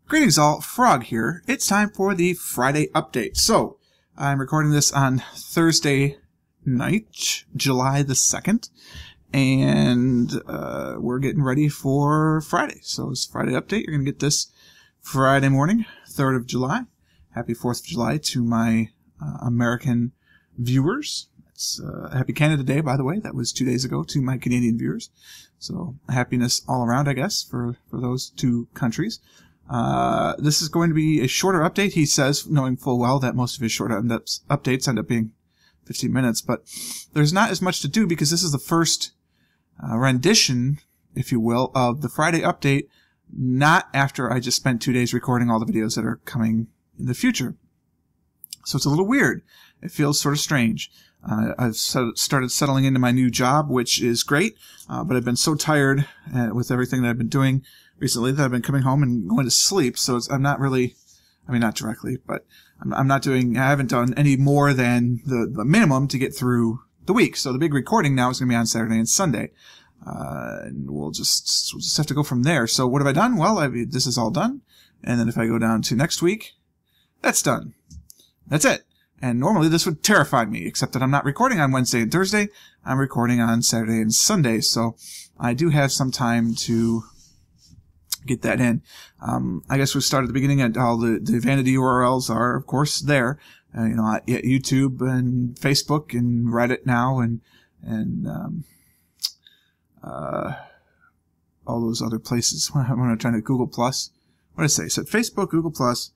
Greetings all, Frog here. It's time for the Friday update. So, I'm recording this on Thursday night, July the 2nd, and we're getting ready for Friday. So it's Friday update. You're going to get this Friday morning, 3rd of July. Happy 4th of July to my American viewers. It's Happy Canada Day, by the way. That was 2 days ago to my Canadian viewers. So happiness all around, I guess, for those two countries. This is going to be a shorter update, he says, knowing full well that most of his short updates end up being 15 minutes. But there's not as much to do because this is the first rendition, if you will, of the Friday update, not after I just spent 2 days recording all the videos that are coming in the future. So it's a little weird. It feels sort of strange. I've started settling into my new job, which is great, but I've been so tired with everything that I've been doing recently that I've been coming home and going to sleep. So I'm not really, I mean, not directly, but I haven't done any more than the minimum to get through the week. So the big recording now is going to be on Saturday and Sunday. And we'll just have to go from there. So what have I done? Well, this is all done. And then if I go down to next week, that's done. That's it. And normally this would terrify me, except that I'm not recording on Wednesday and Thursday. I'm recording on Saturday and Sunday. So I do have some time to get that in. I guess we'll start at the beginning. And all the vanity URLs are, of course, there. At YouTube and Facebook and Reddit now and all those other places. I'm trying to Google Plus. What did I say? So Facebook, Google Plus,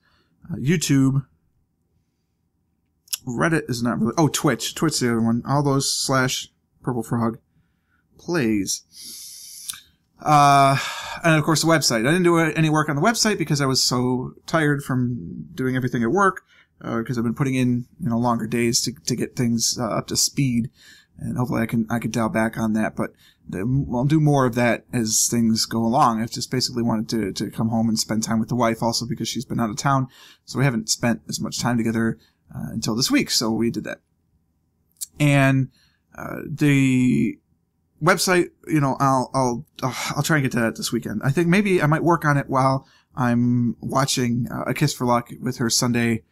YouTube. Reddit is not really... Oh, Twitch. Twitch's the other one. All those / Purple Frog plays. And of course the website. I didn't do any work on the website because I was so tired from doing everything at work, because I've been putting in, longer days to get things up to speed. And hopefully I can dial back on that, but I'll do more of that as things go along. I've just basically wanted to come home and spend time with the wife also because she's been out of town. So we haven't spent as much time together until this week, so we did that. And the website, I'll try and get to that this weekend. I think maybe I might work on it while I'm watching A Kiss for Luck with her Sunday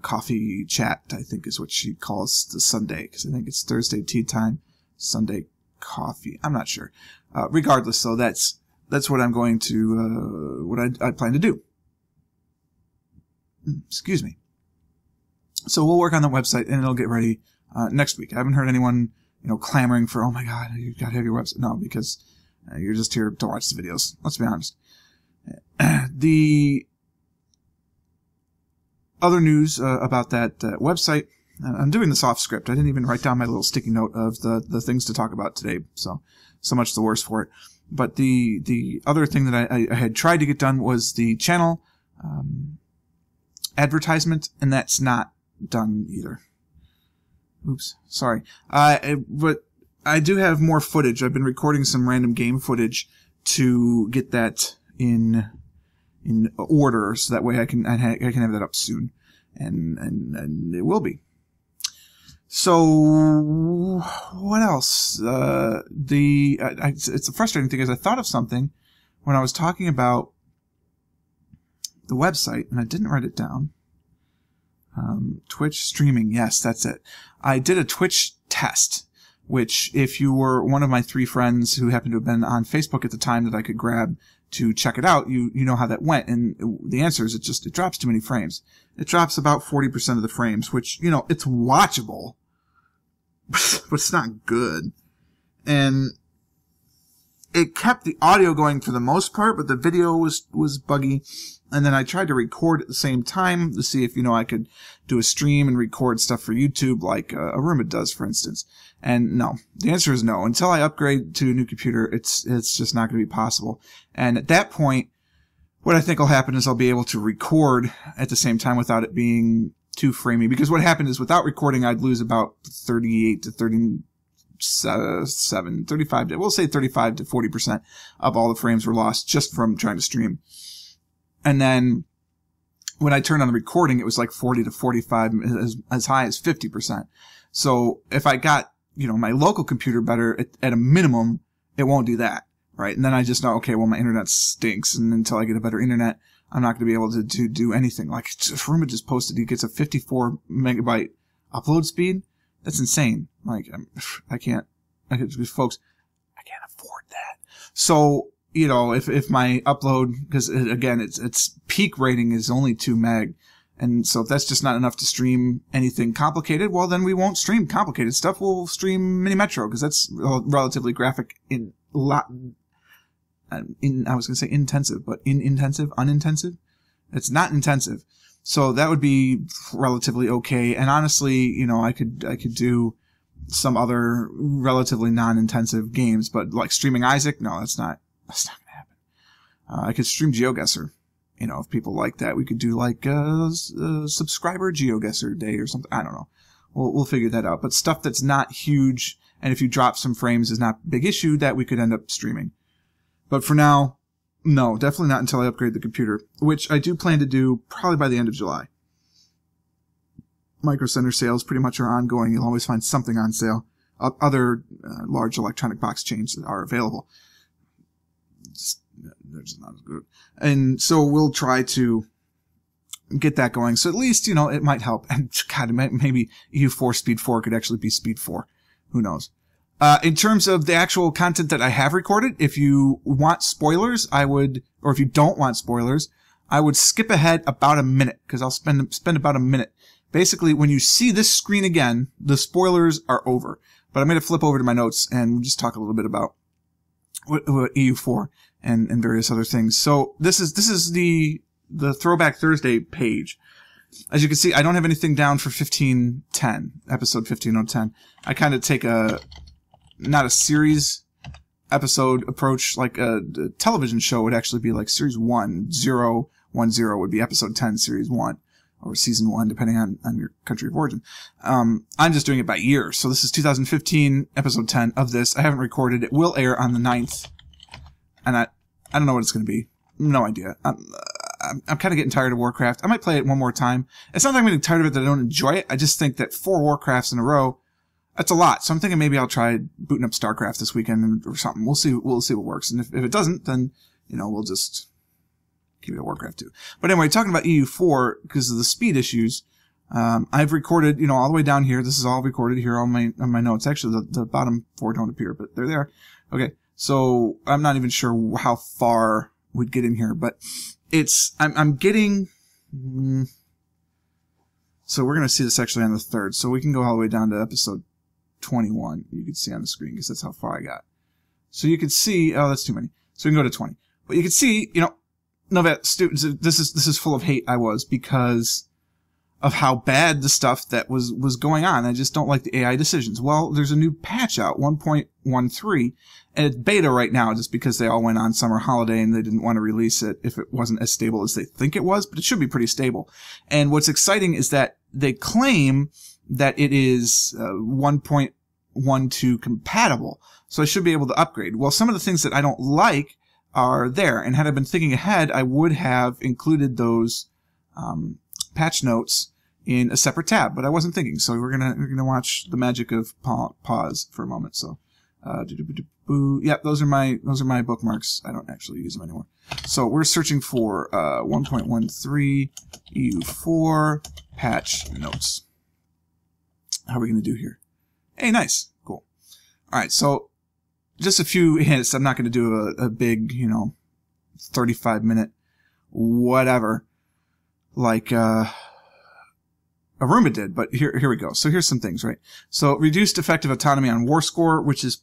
coffee chat, I think is what she calls the Sunday, because I think it's Thursday tea time, Sunday coffee. I'm not sure. Regardless, so that's what I'm going to, what I plan to do. Excuse me. So we'll work on the website and it'll get ready next week. I haven't heard anyone, clamoring for, oh my God, you've got to have your website. No, because you're just here to watch the videos. Let's be honest. The other news about that website, I'm doing this off script. I didn't even write down my little sticky note of the things to talk about today. So much the worse for it. But the other thing that I had tried to get done was the channel advertisement, and that's not done either. Oops, sorry. But I do have more footage. I've been recording some random game footage to get that in order, so that way I can have that up soon, and it will be. So what else? It's a frustrating thing is I thought of something when I was talking about the website, and I didn't write it down. Twitch streaming. Yes, that's it. I did a Twitch test, which if you were one of my 3 friends who happened to have been on Facebook at the time that I could grab to check it out, you know how that went. And the answer is it drops too many frames. It drops about 40% of the frames, which, it's watchable, but it's not good. And it kept the audio going for the most part, but the video was buggy. And then I tried to record at the same time to see if, I could do a stream and record stuff for YouTube like Aruma does, for instance. And no, the answer is no. Until I upgrade to a new computer, it's just not going to be possible. And at that point, what I think will happen is I'll be able to record at the same time without it being too framey. Because what happened is without recording, I'd lose about 38 to 35 to, we'll say 35 to 40% of all the frames were lost just from trying to stream. And then when I turned on the recording, it was like 40 to 45, as high as 50%. So if I got, my local computer better, at a minimum, it won't do that. right? And then I just know, okay, well, my internet stinks, and until I get a better internet, I'm not going to be able to do anything. Like, Roomba just posted he gets a 54 megabyte upload speed. That's insane. Like, folks, I can't afford that. So, if my upload, because again, its peak rating is only 2 meg. And so if that's just not enough to stream anything complicated, well, then we won't stream complicated stuff. We'll stream Mini Metro, because that's relatively graphic I was going to say intensive, but unintensive. It's not intensive. So that would be relatively okay. And honestly, I could do some other relatively non-intensive games, but like streaming Isaac, no, that's not going to happen. I could stream GeoGuessr. If people like that, we could do like a subscriber GeoGuessr day or something. I don't know. We'll figure that out. But stuff that's not huge, and if you drop some frames is not a big issue, that we could end up streaming. But for now, no, definitely not until I upgrade the computer, which I do plan to do probably by the end of July. Micro Center sales pretty much are ongoing. You'll always find something on sale. Other large electronic box chains that are available. They're just not as good. And so we'll try to get that going. So at least, it might help. And God, maybe EU4 Speed 4 could actually be Speed 4. Who knows? In terms of the actual content that I have recorded, if you want spoilers, or if you don't want spoilers, I would skip ahead about a minute, because I'll spend about a minute. Basically, when you see this screen again, the spoilers are over. But I'm going to flip over to my notes and we'll just talk a little bit about what EU4 and various other things. So this is the Throwback Thursday page. As you can see, I don't have anything down for 1510, episode 15010. I kind of take not a series episode approach, like a television show would actually be like series 1, 0, 1, 0 would be episode 10, series 1, or season 1, depending on your country of origin. I'm just doing it by year. So this is 2015, episode 10 of this. I haven't recorded. It will air on the 9th. And I don't know what it's going to be. No idea. I'm kind of getting tired of Warcraft. I might play it one more time. It's not that I'm getting tired of it that I don't enjoy it. I just think that 4 Warcrafts in a row, that's a lot. So I'm thinking maybe I'll try booting up StarCraft this weekend or something. We'll see what works. And if it doesn't, then, we'll just keep it at Warcraft 2. But anyway, talking about EU4, because of the speed issues, I've recorded, all the way down here. This is all recorded here on my notes. Actually, the bottom 4 don't appear, but they're there. Okay. So I'm not even sure how far we'd get in here, but I'm getting, so we're going to see this actually on the 3rd. So we can go all the way down to episode 21. You can see on the screen because that's how far I got. So you can see, oh, that's too many. So we can go to 20. But you can see, Novet students, this is full of hate I was because of how bad the stuff that was going on. I just don't like the AI decisions. Well, there's a new patch out, 1.13, and it's beta right now just because they all went on summer holiday and they didn't want to release it if it wasn't as stable as they think it was, but it should be pretty stable. And what's exciting is that they claim that it is 1.12 compatible, so I should be able to upgrade. Well, some of the things that I don't like are there, and had I been thinking ahead, I would have included those patch notes in a separate tab, but I wasn't thinking. So we're gonna watch the magic of pause for a moment. So, yep, those are my bookmarks. I don't actually use them anymore. So we're searching for 1.13 EU4 patch notes. How are we gonna do here? Hey, nice, cool. All right, so just a few hints. I'm not gonna do a big, 35-minute whatever like Roomba did, but here we go. So here's some things, right? So reduced effective autonomy on war score, which is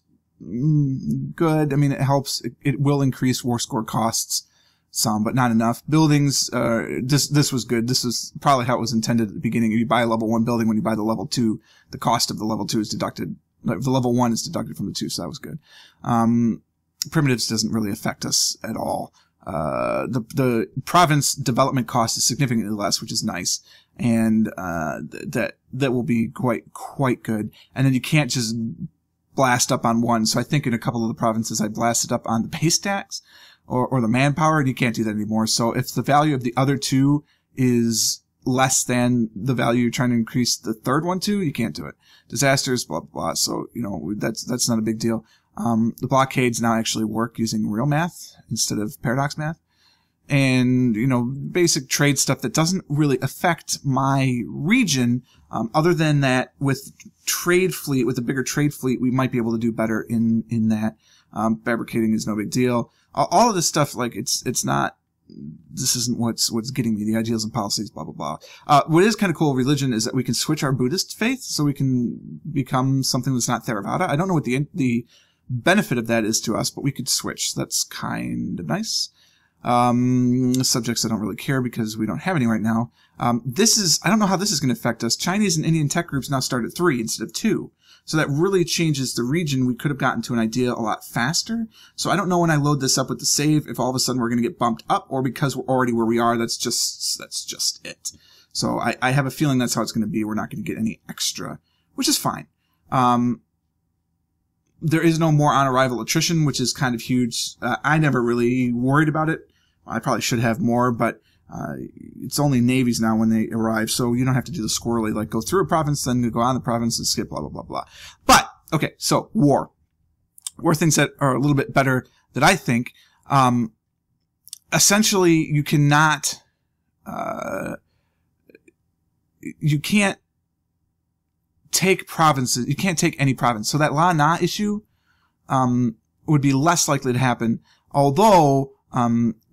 good. I mean, it helps. It will increase war score costs some, but not enough. Buildings, this was good. This is probably how it was intended at the beginning. If you buy a level 1 building, when you buy the level 2, the cost of the level 2 is deducted. Like the level 1 is deducted from the 2, so that was good. Primitives doesn't really affect us at all. The province development cost is significantly less, which is nice. And, that will be quite good. And then you can't just blast up on one. So I think in a couple of the provinces I blasted up on the base tax or the manpower, and you can't do that anymore. So if the value of the other two is less than the value you're trying to increase the third one to, you can't do it. Disasters, blah, blah, blah. So, that's not a big deal. The blockades now actually work using real math instead of paradox math. And, basic trade stuff that doesn't really affect my region, other than that with a bigger trade fleet, we might be able to do better in that. Fabricating is no big deal. All of this stuff, this isn't what's getting me, the ideals and policies, blah, blah, blah. What is kind of cool religion is that we can switch our Buddhist faith so we can become something that's not Theravada. I don't know what the benefit of that is to us, but we could switch. So that's kind of nice. Subjects I don't really care because we don't have any right now. I don't know how this is going to affect us. Chinese and Indian tech groups now start at 3 instead of 2. So that really changes the region. We could have gotten to an idea a lot faster. So I don't know when I load this up with the save if all of a sudden we're going to get bumped up, or because we're already where we are, that's just it. So I have a feeling that's how it's going to be. We're not going to get any extra, which is fine. There is no more on-arrival attrition, which is kind of huge. I never really worried about it. I probably should have more, but it's only navies now when they arrive, so you don't have to do the squirrely, like go through a province, then go on the province and skip, blah, blah, blah, blah. But, okay, so war. War things that are a little bit better that I think. Essentially, you cannot, you can't take provinces, you can't take any province. So that La Na issue, would be less likely to happen, although,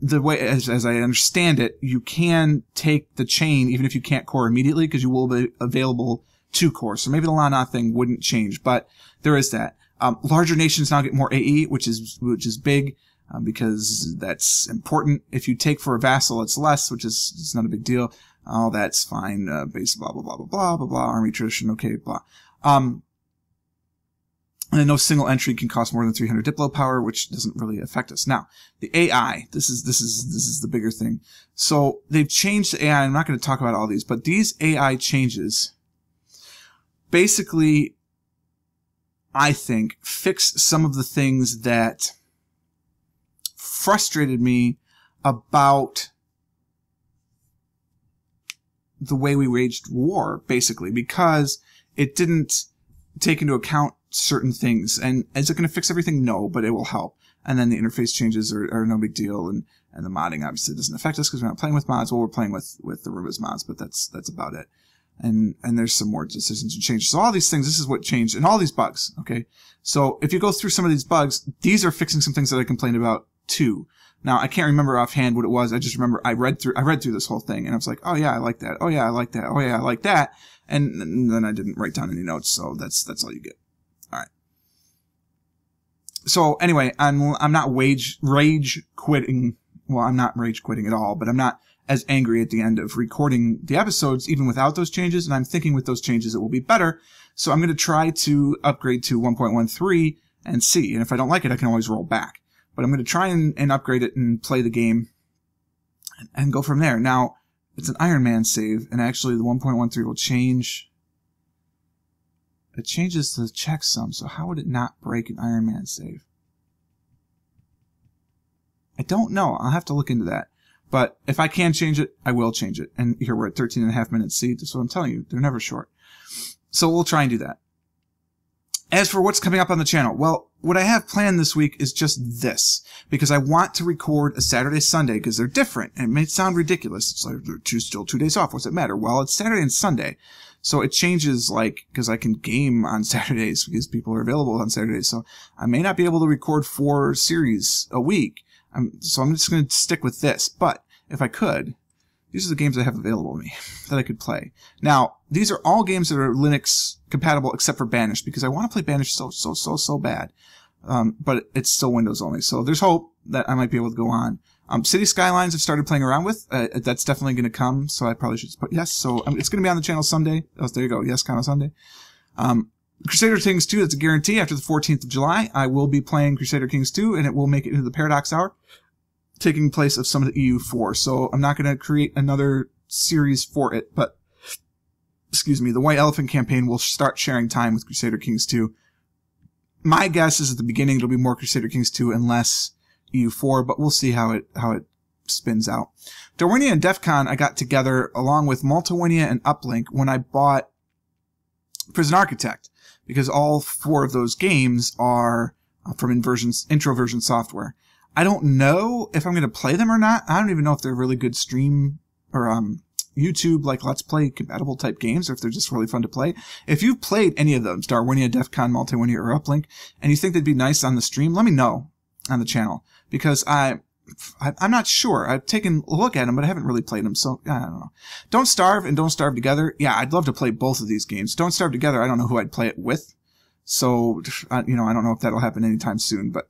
the way, as I understand it, you can take the chain even if you can't core immediately because you will be available to core. So maybe the La Na thing wouldn't change, but there is that. Larger nations now get more AE, which is big, because that's important. If you take for a vassal, it's less, which is, it's not a big deal. Oh, that's fine. Base, blah, blah, blah, blah, blah, blah, blah, army tradition, okay, blah. And no single entry can cost more than 300 Diplo power, which doesn't really affect us. Now, the AI, this is the bigger thing. So they've changed the AI. I'm not going to talk about all these, but these AI changes basically, I think, fix some of the things that frustrated me about the way we waged war, basically, because it didn't take into account certain things. And is it going to fix everything? No, but it will help. And then the interface changes are no big deal. And the modding obviously doesn't affect us because we're not playing with mods. Well, we're playing with the Rubas mods, but that's about it. And there's some more decisions and changes. So all these things, this is what changed, and all these bugs. Okay. So if you go through some of these bugs, these are fixing some things that I complained about too. Now, I can't remember offhand what it was. I just remember I read through this whole thing and I was like, oh yeah, I like that. Oh yeah, I like that. Oh yeah, I like that. And then I didn't write down any notes. So that's all you get. All right. So anyway, I'm not rage quitting. Well, I'm not rage quitting at all, but I'm not as angry at the end of recording the episodes, even without those changes. And I'm thinking with those changes, it will be better. So I'm going to try to upgrade to 1.13 and see. And if I don't like it, I can always roll back. But I'm going to try and upgrade it and play the game and go from there. Now, it's an Iron Man save, and actually the 1.13 will change. It changes the checksum, so how would it not break an Iron Man save? I don't know. I'll have to look into that. But if I can change it, I will change it. And here we're at 13 and a half minutes. See, that's what I'm telling you. They're never short. So we'll try and do that. As for what's coming up on the channel, well, what I have planned this week is just this, because I want to record a Saturday, Sunday, because they're different, and it may sound ridiculous. It's like, they're still 2 days off. What's it matter? Well, it's Saturday and Sunday. So it changes, like, because I can game on Saturdays, because people are available on Saturdays. So I may not be able to record 4 series a week. So I'm just going to stick with this. But if I could, these are the games I have available to me that I could play. Now, these are all games that are Linux compatible except for Banished, because I want to play Banished so bad. But it's still Windows only. So there's hope that I might be able to go on. City Skylines I've started playing around with. That's definitely going to come. So I probably should just put yes. So it's going to be on the channel someday. Oh, there you go. Yes, kind of Sunday. Crusader Kings 2, that's a guarantee. After the 14th of July, I will be playing Crusader Kings 2, and it will make it into the Paradox Hour, taking place of some of the EU4. So I'm not going to create another series for it, but, excuse me, the White Elephant campaign will start sharing time with Crusader Kings 2. My guess is at the beginning it'll be more Crusader Kings 2 and less EU4, but we'll see how it spins out. Dorwinia and DEF CON I got together along with Multiwinia and Uplink when I bought Prison Architect, because all 4 of those games are from Introversion Software. I don't know if I'm going to play them or not. I don't even know if they're really good stream or YouTube, like Let's Play compatible type games, or if they're just really fun to play. If you've played any of them, Darwinia, DEF CON, Multiwinia, or Uplink, and you think they'd be nice on the stream, let me know on the channel, because I'm not sure. I've taken a look at them, but I haven't really played them, so I don't know. Don't Starve and Don't Starve Together. Yeah, I'd love to play both of these games. Don't Starve Together, I don't know who I'd play it with, so, I don't know if that'll happen anytime soon, but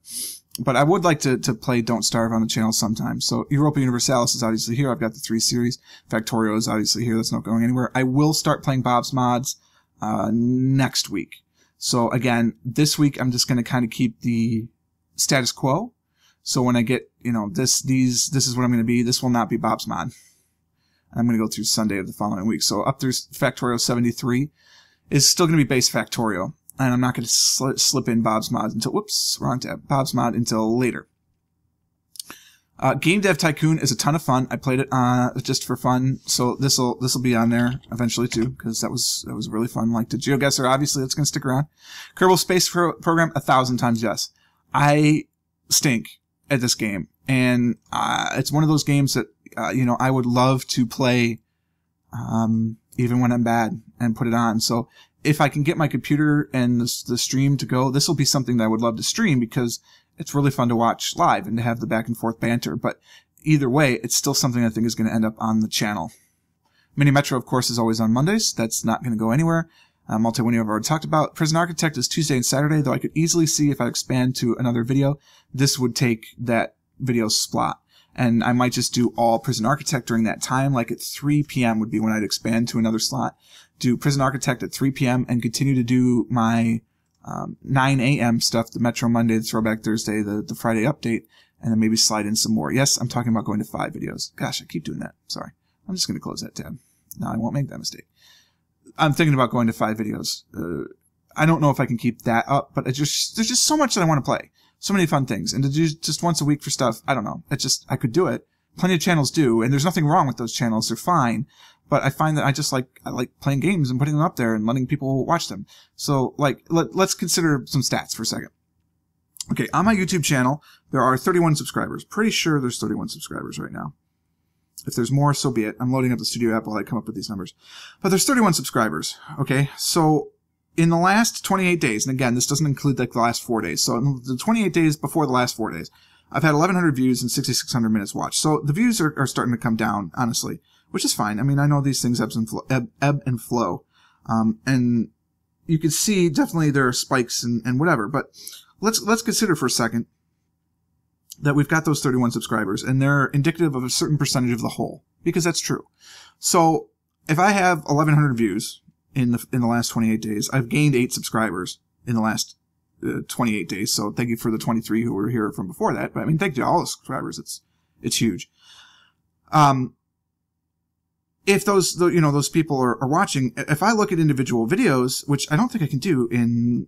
I would like to play Don't Starve on the channel sometime. So Europa Universalis is obviously here. I've got the 3 series. Factorio is obviously here. That's not going anywhere. I will start playing Bob's Mods next week. So again, this week I'm just going to kind of keep the status quo. So when I get, this is what I'm going to be. This will not be Bob's Mod. I'm going to go through Sunday of the following week. So up through Factorio 73 is still going to be base Factorio. And I'm not going to slip in Bob's Mod until, whoops, wrong tab, Bob's Mod until later. Game Dev Tycoon is a ton of fun. I played it, just for fun. So this'll be on there eventually too, because that was really fun. Like the GeoGuessr, obviously, that's going to stick around. Kerbal Space Program, 1,000 times yes. I stink at this game. And, it's one of those games that, I would love to play, even when I'm bad and put it on. So, if I can get my computer and the stream to go, this will be something that I would love to stream because it's really fun to watch live and to have the back and forth banter. But either way, it's still something I think is going to end up on the channel. Mini Metro, of course, is always on Mondays. That's not going to go anywhere. Multiwinia I've already talked about. Prison Architect is Tuesday and Saturday, though I could easily see if I expand to another video, this would take that video slot. And I might just do all Prison Architect during that time, like at 3 p.m. would be when I'd expand to another slot. Do Prison Architect at 3 p.m. and continue to do my 9 a.m. stuff, the Metro Monday, the Throwback Thursday, the Friday update, and then maybe slide in some more. Yes, I'm talking about going to 5 videos. Gosh, I keep doing that. Sorry. I'm just going to close that tab. No, I won't make that mistake. I'm thinking about going to 5 videos. I don't know if I can keep that up, but there's just so much that I want to play. So many fun things. And to do just once a week for stuff, I don't know. I could do it. Plenty of channels do, and there's nothing wrong with those channels. They're fine. But I find that I like playing games and putting them up there and letting people watch them. So, let's consider some stats for a second. Okay, on my YouTube channel, there are 31 subscribers. Pretty sure there's 31 subscribers right now. If there's more, so be it. I'm loading up the Studio app while I come up with these numbers. But there's 31 subscribers. Okay, so in the last 28 days, and again, this doesn't include the last 4 days. So in the 28 days before the last 4 days, I've had 1,100 views and 6,600 minutes watched. So the views are starting to come down, honestly, which is fine. I mean, I know these things ebb and flow. And you can see definitely there are spikes and whatever, but let's consider for a second that we've got those 31 subscribers and they're indicative of a certain percentage of the whole, because that's true. So if I have 1,100 views in the last 28 days, I've gained 8 subscribers in the last 28 days. So thank you for the 23 who were here from before that. But I mean, thank you to all the subscribers. It's huge. If those people are watching, if I look at individual videos, which I don't think I can do in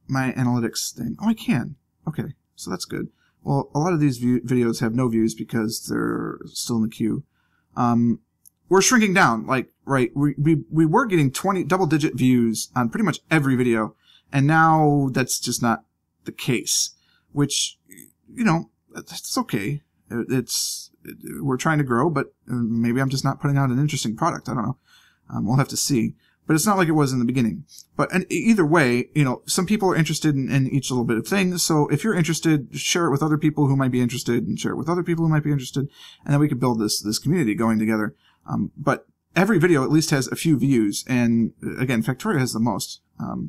my analytics thing. Oh, I can. Okay. So that's good. Well, a lot of these videos have no views because they're still in the queue. We're shrinking down. Right. We were getting double-digit views on pretty much every video. And now that's just not the case, which, that's okay. We're trying to grow, but maybe I'm just not putting out an interesting product. I don't know. We'll have to see. But it's not like it was in the beginning. But either way, some people are interested in each little bit of things. So if you're interested, share it with other people who might be interested, and share it with other people who might be interested, and then we could build this community going together. But every video at least has a few views, and again, Factorio has the most.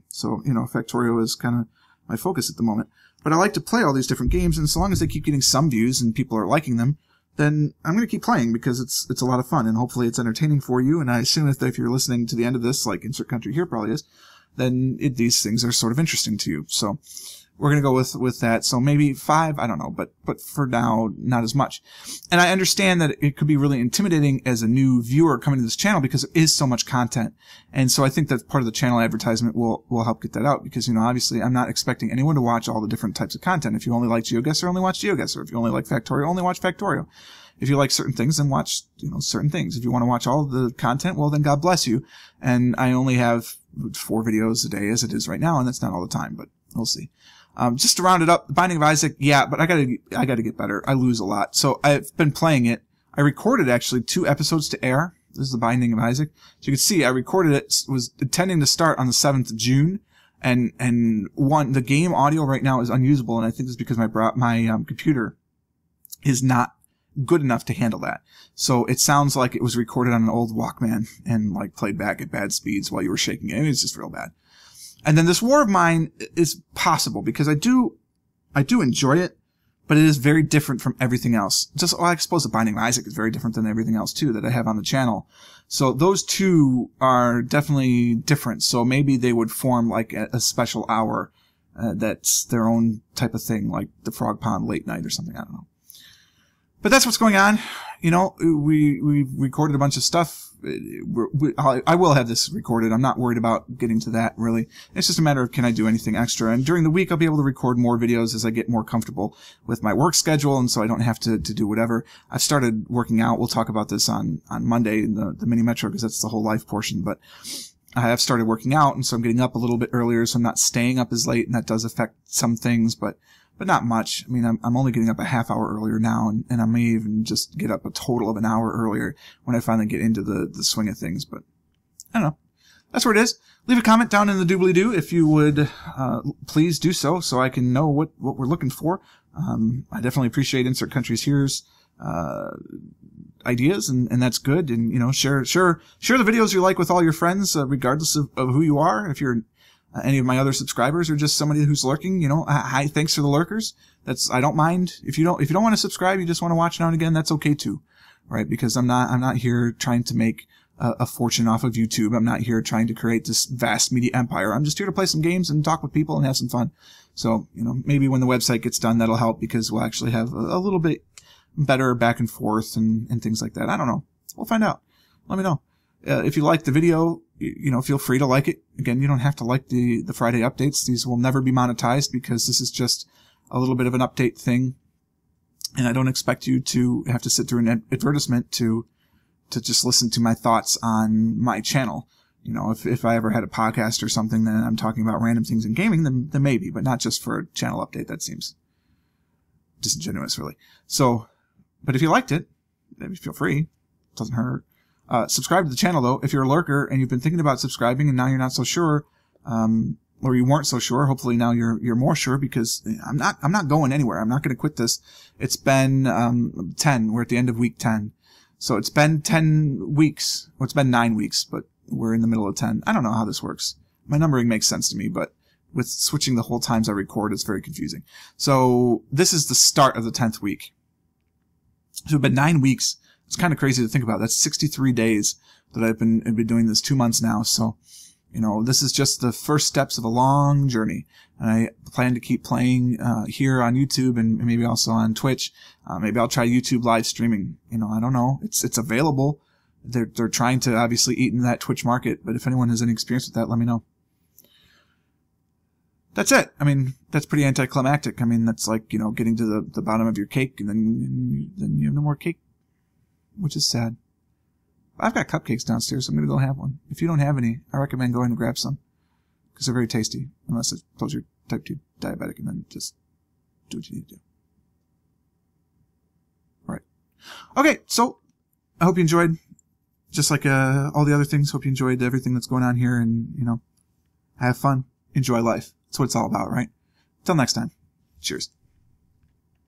So Factorio is kind of my focus at the moment. But I like to play all these different games, and so long as they keep getting some views and people are liking them, then I'm going to keep playing because it's a lot of fun, and hopefully it's entertaining for you. And I assume if you're listening to the end of this, like Insert Country here probably is, then these things are sort of interesting to you. So we're going to go with that. So maybe 5, I don't know, but for now, not as much. And I understand that it could be really intimidating as a new viewer coming to this channel because there is so much content. And so I think that part of the channel advertisement will help get that out because, obviously I'm not expecting anyone to watch all the different types of content. If you only like GeoGuessr, only watch GeoGuessr. If you only like Factorio, only watch Factorio. If you like certain things, then watch, certain things. If you want to watch all of the content, well, then God bless you. And I only have 4 videos a day as it is right now, and that's not all the time, but we'll see. Just to round it up, Binding of Isaac, yeah, but I gotta get better. I lose a lot. So I've been playing it. I recorded actually 2 episodes to air. This is the Binding of Isaac. So you can see I recorded it, was intending to start on the 7th of June. And the game audio right now is unusable. And I think it's because my computer is not good enough to handle that. So it sounds like it was recorded on an old Walkman and like played back at bad speeds while you were shaking it. It's just real bad. And then this War of Mine is possible because I do enjoy it, but it is very different from everything else. I suppose the Binding of Isaac is very different than everything else too that I have on the channel. So those two are definitely different. So maybe they would form like a special hour that's their own type of thing, like the Frog Pond Late Night or something. I don't know. But that's what's going on. You know, we recorded a bunch of stuff. I will have this recorded. I'm not worried about getting to that, really. It's just a matter of can I do anything extra. And during the week, I'll be able to record more videos as I get more comfortable with my work schedule, and so I don't have to do whatever. I've started working out. We'll talk about this on Monday in the mini metro, because that's the whole life portion. But I have started working out, and so I'm getting up a little bit earlier, so I'm not staying up as late, and that does affect some things, but not much. I mean, I'm only getting up a half hour earlier now, and I may even just get up a total of an hour earlier when I finally get into the swing of things. But I don't know. That's where it is. Leave a comment down in the doobly-doo if you would please do so I can know what we're looking for. I definitely appreciate Insert Countries Here's ideas, and that's good. And, you know, share the videos you like with all your friends, regardless of who you are. If you're any of my other subscribers or just somebody who's lurking, you know, hi, thanks for the lurkers. I don't mind. If you don't want to subscribe, you just want to watch now and again, that's okay too. Right? Because I'm not here trying to make a fortune off of YouTube. I'm not here trying to create this vast media empire. I'm just here to play some games and talk with people and have some fun. So, you know, maybe when the website gets done, that'll help, because we'll actually have a little bit better back and forth and things like that. I don't know. We'll find out. Let me know. If you like the video, you know, feel free to like it. Again, you don't have to like the Friday updates. These will never be monetized because this is just a little bit of an update thing. And I don't expect you to have to sit through an advertisement to just listen to my thoughts on my channel. You know, if I ever had a podcast or something, then I'm talking about random things in gaming, then maybe, but not just for a channel update. That seems disingenuous, really. So, but if you liked it, maybe feel free. It doesn't hurt. Subscribe to the channel, though. If you're a lurker and you've been thinking about subscribing and now you're not so sure, or you weren't so sure, hopefully now you're more sure, because I'm not going anywhere. I'm not going to quit this. It's been 10. We're at the end of week 10. So it's been 10 weeks. Well, it's been 9 weeks, but we're in the middle of 10. I don't know how this works. My numbering makes sense to me, but with switching the whole times I record, it's very confusing. So this is the start of the 10th week. So it's been 9 weeks. It's kind of crazy to think about. That's 63 days that I've been doing this, 2 months now. So, you know, this is just the first steps of a long journey. And I plan to keep playing here on YouTube and maybe also on Twitch. Maybe I'll try YouTube live streaming. You know, I don't know. It's available. They're trying to obviously eat into that Twitch market. But if anyone has any experience with that, let me know. That's it. I mean, that's pretty anticlimactic. I mean, that's like, you know, getting to the bottom of your cake and then you have no more cake, which is sad. I've got cupcakes downstairs, so I'm going to go have one. If you don't have any, I recommend going and grab some, because they're very tasty, unless I suppose you're type 2 diabetic, and then just do what you need to do. All right. Okay, so I hope you enjoyed, just like all the other things. Hope you enjoyed everything that's going on here, and, you know, have fun. Enjoy life. That's what it's all about, right? Till next time. Cheers.